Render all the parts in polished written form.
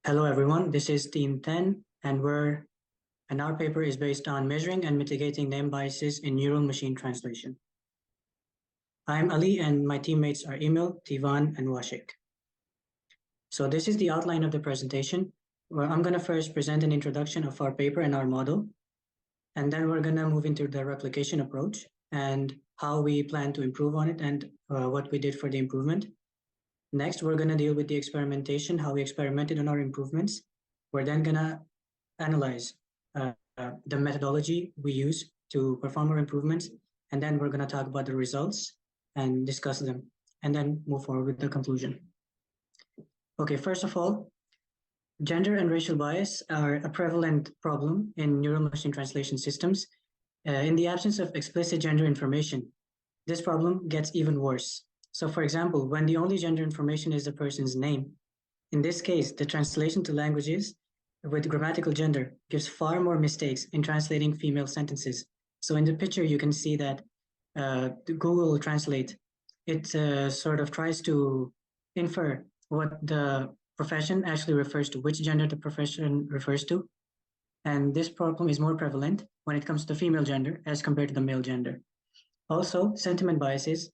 Hello everyone, this is Team 10 and our paper is based on measuring and mitigating name biases in neural machine translation. I'm Ali and my teammates are Emil, Tivan, and Washik. So this is the outline of the presentation, where I'm going to first present an introduction of our paper and our model, and then we're going to move into the replication approach and how we plan to improve on it and what we did for the improvement. Next, we're going to deal with the experimentation, how we experimented on our improvements. We're then going to analyze the methodology we use to perform our improvements, and then we're going to talk about the results and discuss them, and then move forward with the conclusion. Okay, first of all, gender and racial bias are a prevalent problem in neural machine translation systems. In the absence of explicit gender information, this problem gets even worse. So for example, when the only gender information is the person's name, in this case, the translation to languages with grammatical gender gives far more mistakes in translating female sentences. So in the picture, you can see that Google Translate, it sort of tries to infer what the profession actually refers to, which gender the profession refers to. And this problem is more prevalent when it comes to female gender as compared to the male gender. Also, sentiment biases.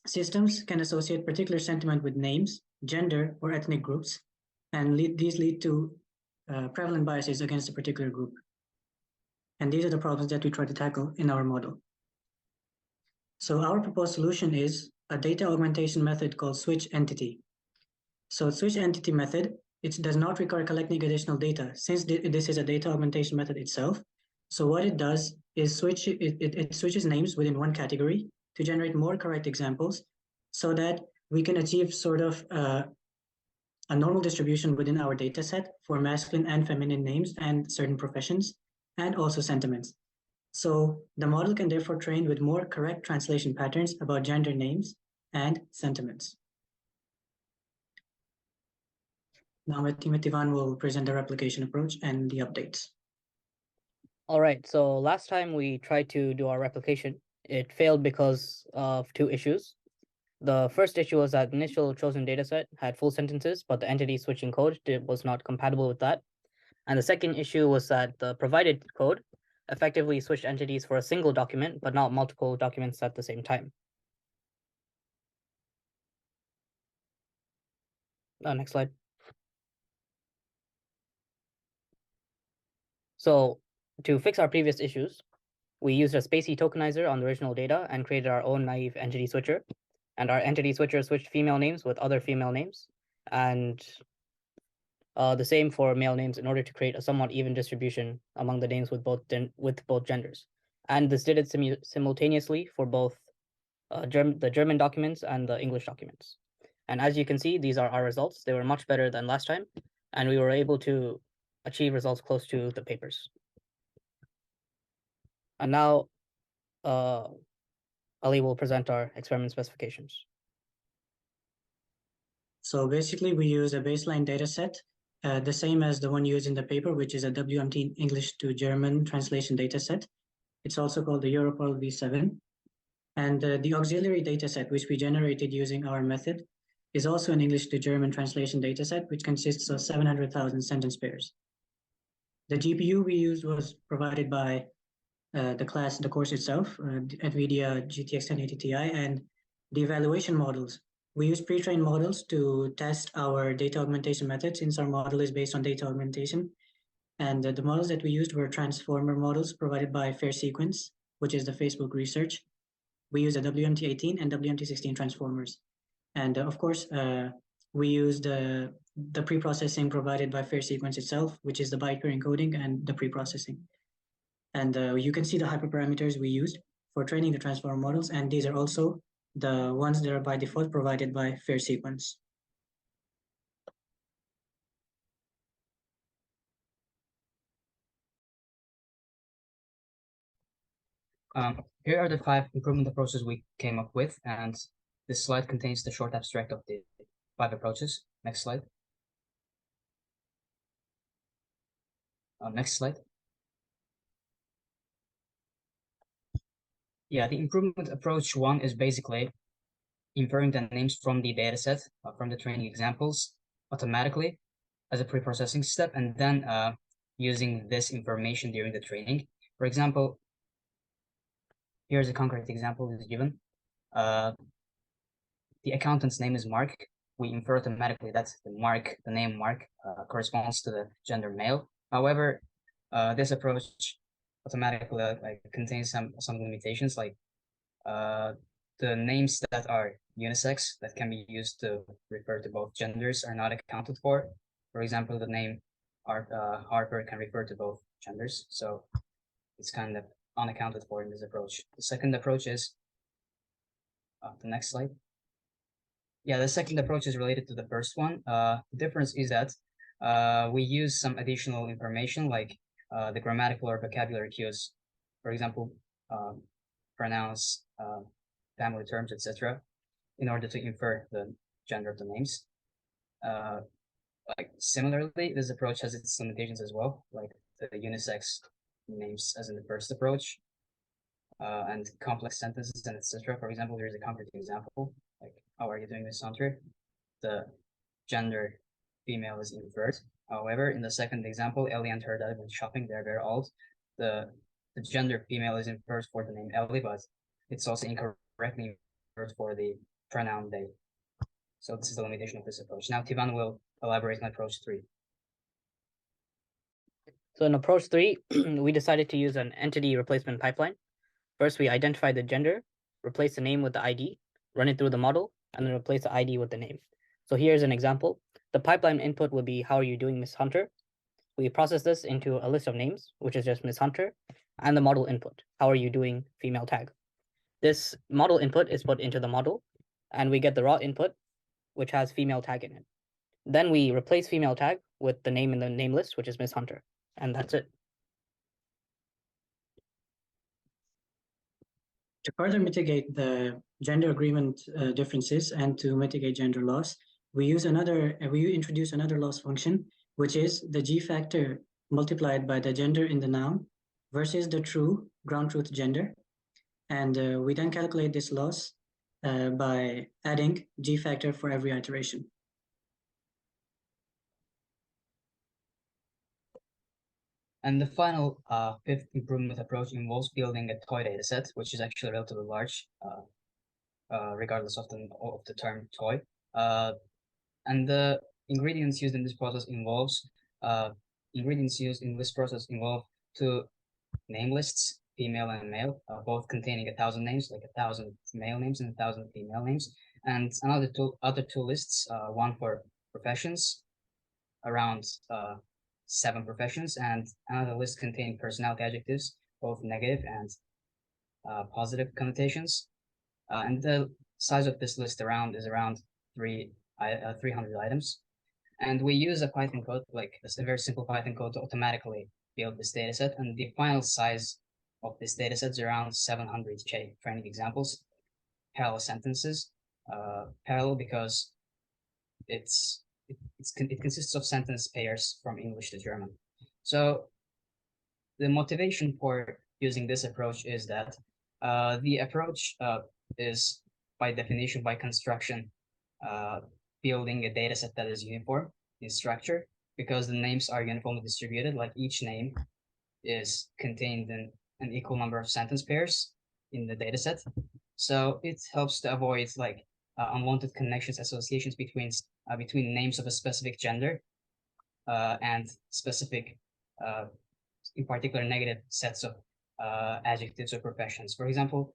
Systems can associate particular sentiment with names, gender, or ethnic groups, and these lead to prevalent biases against a particular group. And these are the problems that we try to tackle in our model. So our proposed solution is a data augmentation method called switch entity. So switch entity method, it does not require collecting additional data since this is a data augmentation method itself. So what it does is it switches names within one category to generate more correct examples so that we can achieve sort of a normal distribution within our data set for masculine and feminine names and certain professions, and also sentiments. So the model can therefore train with more correct translation patterns about gender names and sentiments. Now my teammate Ivan will present the replication approach and the updates. All right, so last time we tried to do our replication, it failed because of two issues. The first issue was that the initial chosen dataset had full sentences, but the entity switching code was not compatible with that. And the second issue was that the provided code effectively switched entities for a single document, but not multiple documents at the same time. Next slide. So to fix our previous issues, we used a spacey tokenizer on the original data and created our own naive entity switcher. And our entity switcher switched female names with other female names, and the same for male names in order to create a somewhat even distribution among the names with both genders. And this did it simultaneously for both the German documents and the English documents. And as you can see, these are our results. They were much better than last time, and we were able to achieve results close to the papers. And now Ali will present our experiment specifications. So basically, we use a baseline data set, the same as the one used in the paper, which is a WMT English to German translation data set. It's also called the Europol V7. And the auxiliary data set, which we generated using our method, is also an English to German translation data set, which consists of 700,000 sentence pairs. The GPU we used was provided by the course itself, NVIDIA GTX 1080 Ti, and the evaluation models. We use pre-trained models to test our data augmentation method, since our model is based on data augmentation. And the models that we used were transformer models provided by Fair Sequence, which is the Facebook research. We use the WMT18 and WMT16 transformers. And of course, we used the pre-processing provided by Fair Sequence itself, which is the byte pair encoding and the pre-processing. And you can see the hyperparameters we used for training the transformer models, and these are also the ones that are by default provided by Fair Sequence. Here are the 5 improvement approaches we came up with, and this slide contains the short abstract of the 5 approaches. Next slide. Next slide. Yeah, the improvement approach 1 is basically inferring the names from the dataset, from the training examples automatically, as a pre-processing step, and then using this information during the training. For example, here's a concrete example is given. The accountant's name is Mark. We infer automatically that the name Mark corresponds to the gender male. However, this approach automatically contains some limitations, like the names that are unisex that can be used to refer to both genders are not accounted for. For example, the name Harper can refer to both genders, so it's kind of unaccounted for in this approach. The second approach is the next slide. Yeah, the second approach is related to the first one. The difference is that we use some additional information like the grammatical or vocabulary cues, for example, pronouns, family terms, etc., in order to infer the gender of the names. Like similarly, this approach has its limitations as well, like the unisex names as in the first approach, and complex sentences and etc. For example, here's a concrete example, like, how are you doing, Miss Hunter? The gender female is inferred. However, in the second example, Ellie and her dad went shopping, they're very old. The gender female is inferred for the name Ellie, but it's also incorrectly inferred for the pronoun they. So this is the limitation of this approach. Now Tivan will elaborate on approach 3. So in approach 3, we decided to use an entity replacement pipeline. First, we identify the gender, replace the name with the ID, run it through the model, and then replace the ID with the name. So here's an example. The pipeline input would be, how are you doing, Miss Hunter? We process this into a list of names, which is just Miss Hunter, and the model input, how are you doing, female tag. This model input is put into the model, and we get the raw input, which has female tag in it. Then we replace female tag with the name in the name list, which is Miss Hunter, and that's it. To further mitigate the gender agreement differences and to mitigate gender loss, we introduce another loss function, which is the G factor multiplied by the gender in the noun versus the true ground truth gender. And we then calculate this loss by adding G factor for every iteration. And the final fifth improvement approach involves building a toy dataset, which is actually relatively large, regardless of the term toy. And the ingredients used in this process involve two name lists, female and male, both containing 1,000 names, like 1,000 male names and 1,000 female names, and other two lists, one for professions, around 7 professions, and another list containing personality adjectives, both negative and positive connotations. And the size of this list is around 300 items. And we use a Python code, like a very simple Python code, to automatically build this dataset. And the final size of this dataset is around 700 training examples, parallel sentences, parallel because it consists of sentence pairs from English to German. So the motivation for using this approach is that the approach is by definition, by construction, building a data set that is uniform in structure because the names are uniformly distributed, like each name is contained in an equal number of sentence pairs in the data set. So it helps to avoid like unwanted connections, associations between names of a specific gender and specific, in particular, negative sets of adjectives or professions. For example,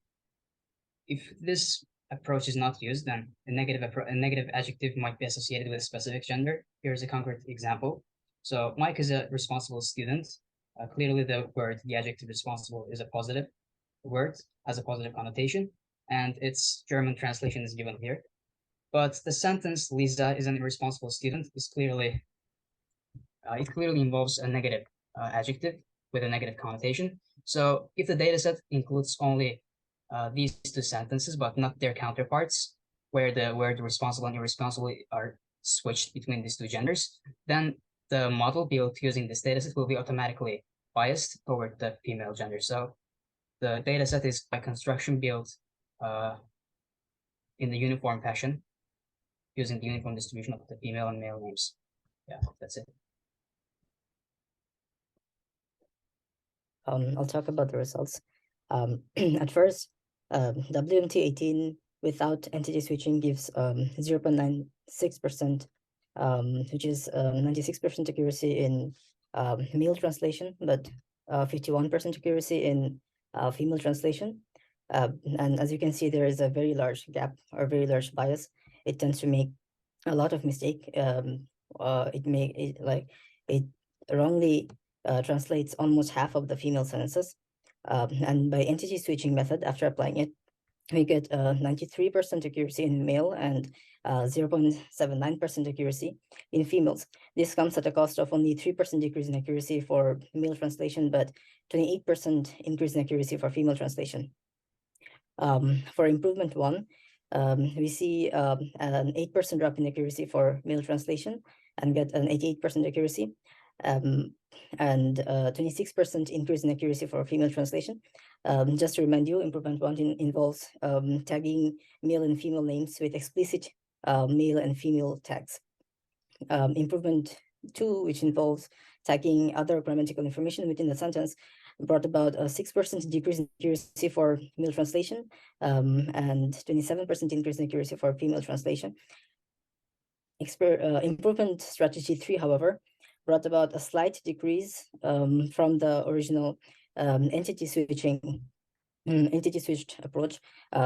if this approach is not used, then a negative adjective might be associated with a specific gender. Here's a concrete example. So Mike is a responsible student. Clearly the adjective responsible is a positive word, has a positive connotation, and its German translation is given here. But the sentence Lisa is an irresponsible student is clearly, it clearly involves a negative adjective with a negative connotation. So if the dataset includes only these two sentences, but not their counterparts, where the responsible and irresponsible are switched between these two genders, then the model built using this dataset will be automatically biased toward the female gender. So the dataset is by construction built in the uniform fashion, using the uniform distribution of the female and male names. yeah, that's it. I'll talk about the results. At first, WMT18 without entity switching gives 0.96%, which is 96% accuracy in male translation, but 51% accuracy in female translation. And as you can see, there is a very large gap or very large bias. It tends to make a lot of mistake. It wrongly translates almost half of the female sentences. And by entity switching method, after applying it, we get 93% accuracy in male and 0.79% accuracy in females. This comes at a cost of only 3% decrease in accuracy for male translation, but 28% increase in accuracy for female translation. For improvement 1, we see an 8% drop in accuracy for male translation and get an 88% accuracy, and 26% increase in accuracy for female translation. Just to remind you, improvement 1 involves tagging male and female names with explicit male and female tags. Improvement 2, which involves tagging other grammatical information within the sentence, brought about a 6% decrease in accuracy for male translation and 27% increase in accuracy for female translation. Improvement strategy 3, however, brought about a slight decrease from the original entity switched approach,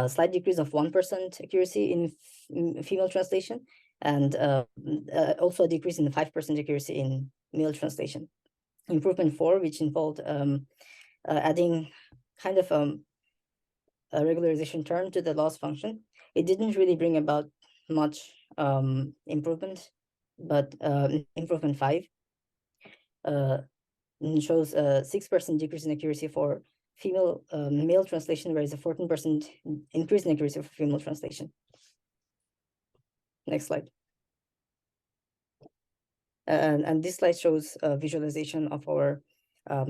slight decrease of 1% accuracy in female translation, and also a decrease in 5% accuracy in male translation. Improvement 4, which involved adding kind of a regularization term to the loss function. It didn't really bring about much improvement, but improvement 5 shows a 6% decrease in accuracy for male translation, whereas a 14% increase in accuracy for female translation. Next slide. And this slide shows a visualization of our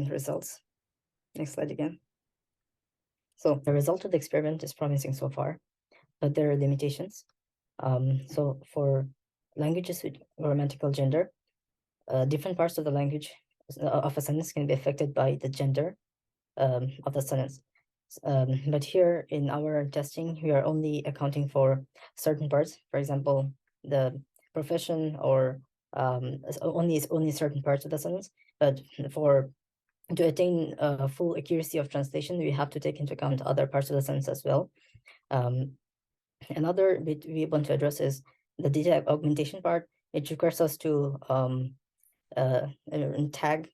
results. Next slide again. So the result of the experiment is promising so far, but there are limitations. So for languages with grammatical gender, different parts of the language of a sentence can be affected by the gender of the sentence. But here in our testing, we are only accounting for certain parts. For example, the profession or only certain parts of the sentence. But to attain full accuracy of translation, we have to take into account other parts of the sentence as well. Another bit we want to address is the data augmentation part. It requires us to tag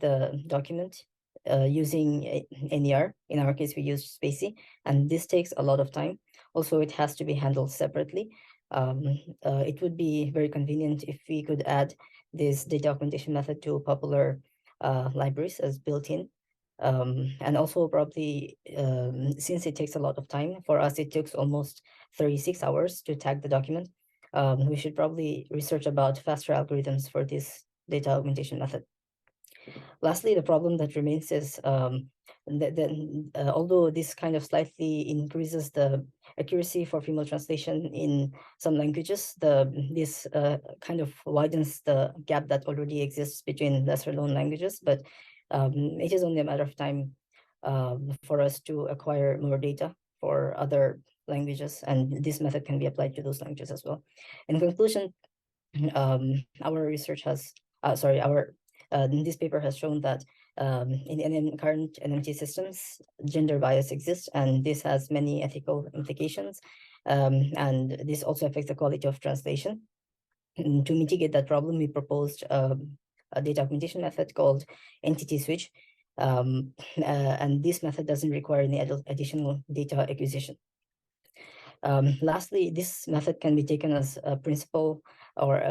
the document using NER. In our case, we use spaCy, and this takes a lot of time. Also, it has to be handled separately. It would be very convenient if we could add this data augmentation method to popular libraries as built-in. And also probably, since it takes a lot of time, for us it takes almost 36 hours to tag the document. We should probably research about faster algorithms for this data augmentation method. Lastly, the problem that remains is although this kind of slightly increases the accuracy for female translation in some languages, this kind of widens the gap that already exists between lesser known languages, but it is only a matter of time for us to acquire more data for other languages, and this method can be applied to those languages as well. In conclusion, our research has, this paper has shown that in current NMT systems, gender bias exists, and this has many ethical implications, and this also affects the quality of translation. And to mitigate that problem, we proposed a data augmentation method called entity switch, and this method doesn't require any additional data acquisition. Lastly, this method can be taken as a principle, or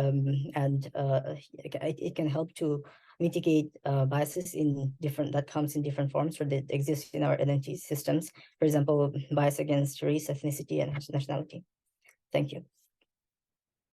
it can help to mitigate biases that comes in different forms or that exist in our NMT systems. For example, bias against race, ethnicity, and nationality. Thank you.